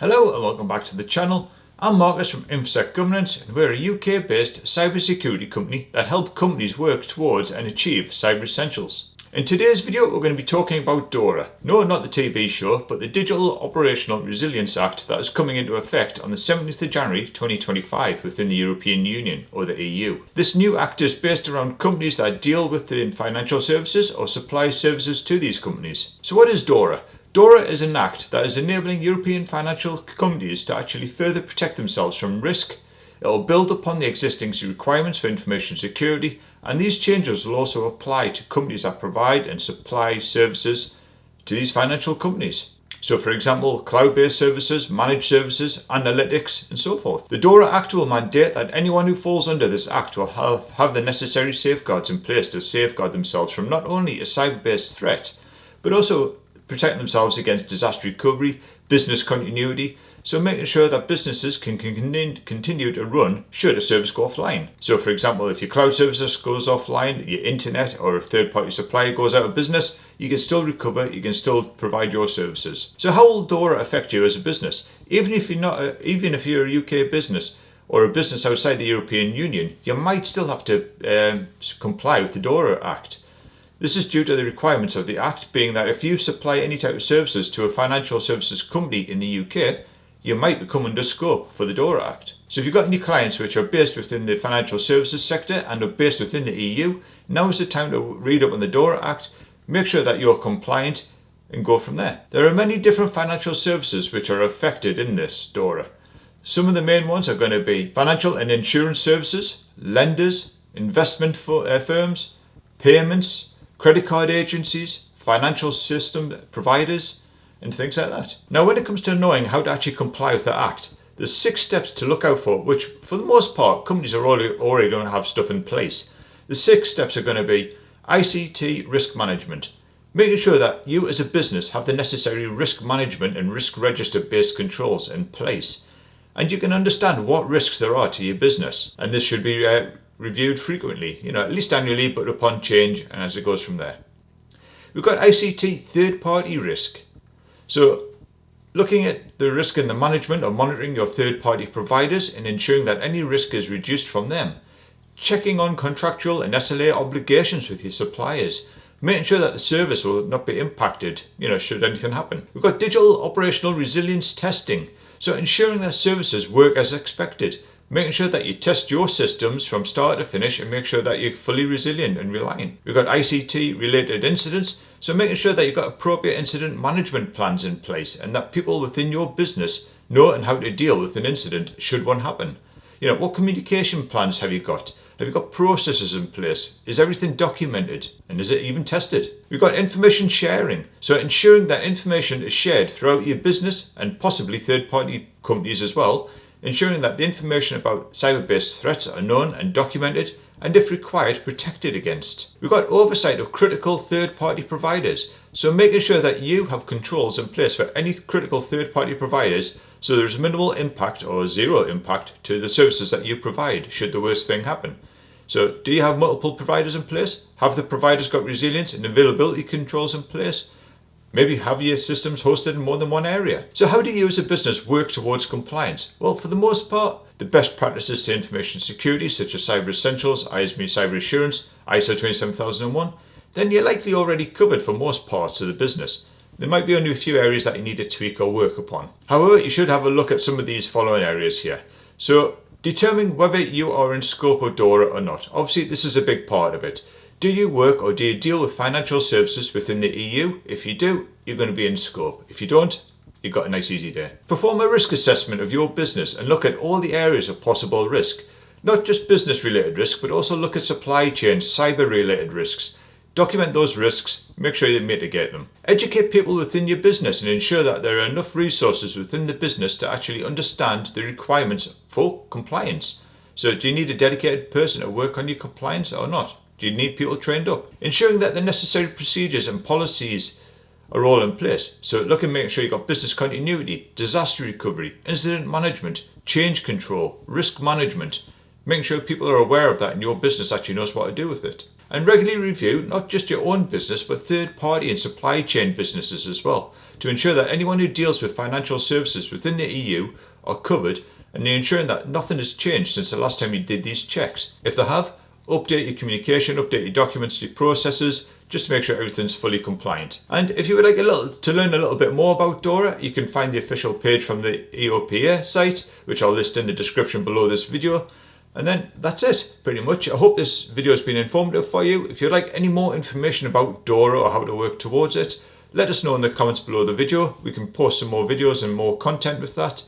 Hello and welcome back to the channel. I'm Marcus from InfoSec Governance, and we're a UK-based cybersecurity company that help companies work towards and achieve cyber essentials. In today's video we're going to be talking about DORA. No, not the TV show, but the Digital Operational Resilience Act that is coming into effect on the 17th of January 2025 within the European Union, or the EU. This new act is based around companies that deal within financial services or supply services to these companies. So what is DORA? DORA is an act that is enabling European financial companies to actually further protect themselves from risk. It will build upon the existing requirements for information security, and these changes will also apply to companies that provide and supply services to these financial companies. So for example, cloud-based services, managed services, analytics and so forth. The DORA Act will mandate that anyone who falls under this act will have the necessary safeguards in place to safeguard themselves from not only a cyber-based threat, but also protect themselves against disaster recovery, business continuity, so making sure that businesses can continue to run should a service go offline. So for example, if your cloud services goes offline, your internet or a third-party supplier goes out of business, you can still recover, you can still provide your services. So how will DORA affect you as a business? Even if you're a UK business or a business outside the European Union, you might still have to comply with the DORA Act. This is due to the requirements of the Act being that if you supply any type of services to a financial services company in the UK, you might become under scope for the DORA Act. So if you've got any clients which are based within the financial services sector and are based within the EU, now is the time to read up on the DORA Act, make sure that you're compliant and go from there. There are many different financial services which are affected in this DORA. Some of the main ones are going to be financial and insurance services, lenders, investment firms, payments, credit card agencies, financial system providers, and things like that. Now when it comes to knowing how to actually comply with the Act, there's 6 steps to look out for, which for the most part companies are already going to have stuff in place. The 6 steps are going to be ICT risk management, making sure that you as a business have the necessary risk management and risk register based controls in place, and you can understand what risks there are to your business, and this should be reviewed frequently, at least annually, but upon change and as it goes from there. We've got ICT third-party risk. So looking at the risk in the management or monitoring your third-party providers and ensuring that any risk is reduced from them. Checking on contractual and SLA obligations with your suppliers. Making sure that the service will not be impacted, should anything happen. We've got digital operational resilience testing. So ensuring that services work as expected. Making sure that you test your systems from start to finish and make sure that you're fully resilient and reliant. We've got ICT related incidents, so making sure that you've got appropriate incident management plans in place and that people within your business know and how to deal with an incident should one happen. What communication plans have you got? Have you got processes in place? Is everything documented? And is it even tested? We've got information sharing, so ensuring that information is shared throughout your business and possibly third-party companies as well, ensuring that the information about cyber-based threats are known and documented and if required protected against. We've got oversight of critical third-party providers, so making sure that you have controls in place for any critical third-party providers so there's minimal impact or zero impact to the services that you provide should the worst thing happen. So do you have multiple providers in place? Have the providers got resilience and availability controls in place? Maybe have your systems hosted in more than one area. So how do you as a business work towards compliance? Well, for the most part, the best practices to information security, such as Cyber Essentials, ISME Cyber Assurance, ISO 27001, then you're likely already covered for most parts of the business. There might be only a few areas that you need to tweak or work upon. However, you should have a look at some of these following areas here. So determine whether you are in scope of DORA or not. Obviously, this is a big part of it. Do you work or do you deal with financial services within the EU? If you do, you're going to be in scope. If you don't, you've got a nice easy day. Perform a risk assessment of your business and look at all the areas of possible risk. Not just business related risk, but also look at supply chain, cyber related risks. Document those risks, make sure you mitigate them. Educate people within your business and ensure that there are enough resources within the business to actually understand the requirements for compliance. So do you need a dedicated person to work on your compliance or not? Do you need people trained up? Ensuring that the necessary procedures and policies are all in place. So look and make sure you've got business continuity, disaster recovery, incident management, change control, risk management. Making sure people are aware of that and your business actually knows what to do with it. And regularly review not just your own business but third-party and supply chain businesses as well, to ensure that anyone who deals with financial services within the EU are covered, and you're ensuring that nothing has changed since the last time you did these checks. If they have, update your communication, update your documents, your processes, just to make sure everything's fully compliant. And if you would like to learn a little bit more about DORA, you can find the official page from the EOPA site, which I'll list in the description below this video. And then that's it, pretty much. I hope this video has been informative for you. If you'd like any more information about DORA or how to work towards it, let us know in the comments below the video. We can post some more videos and more content with that.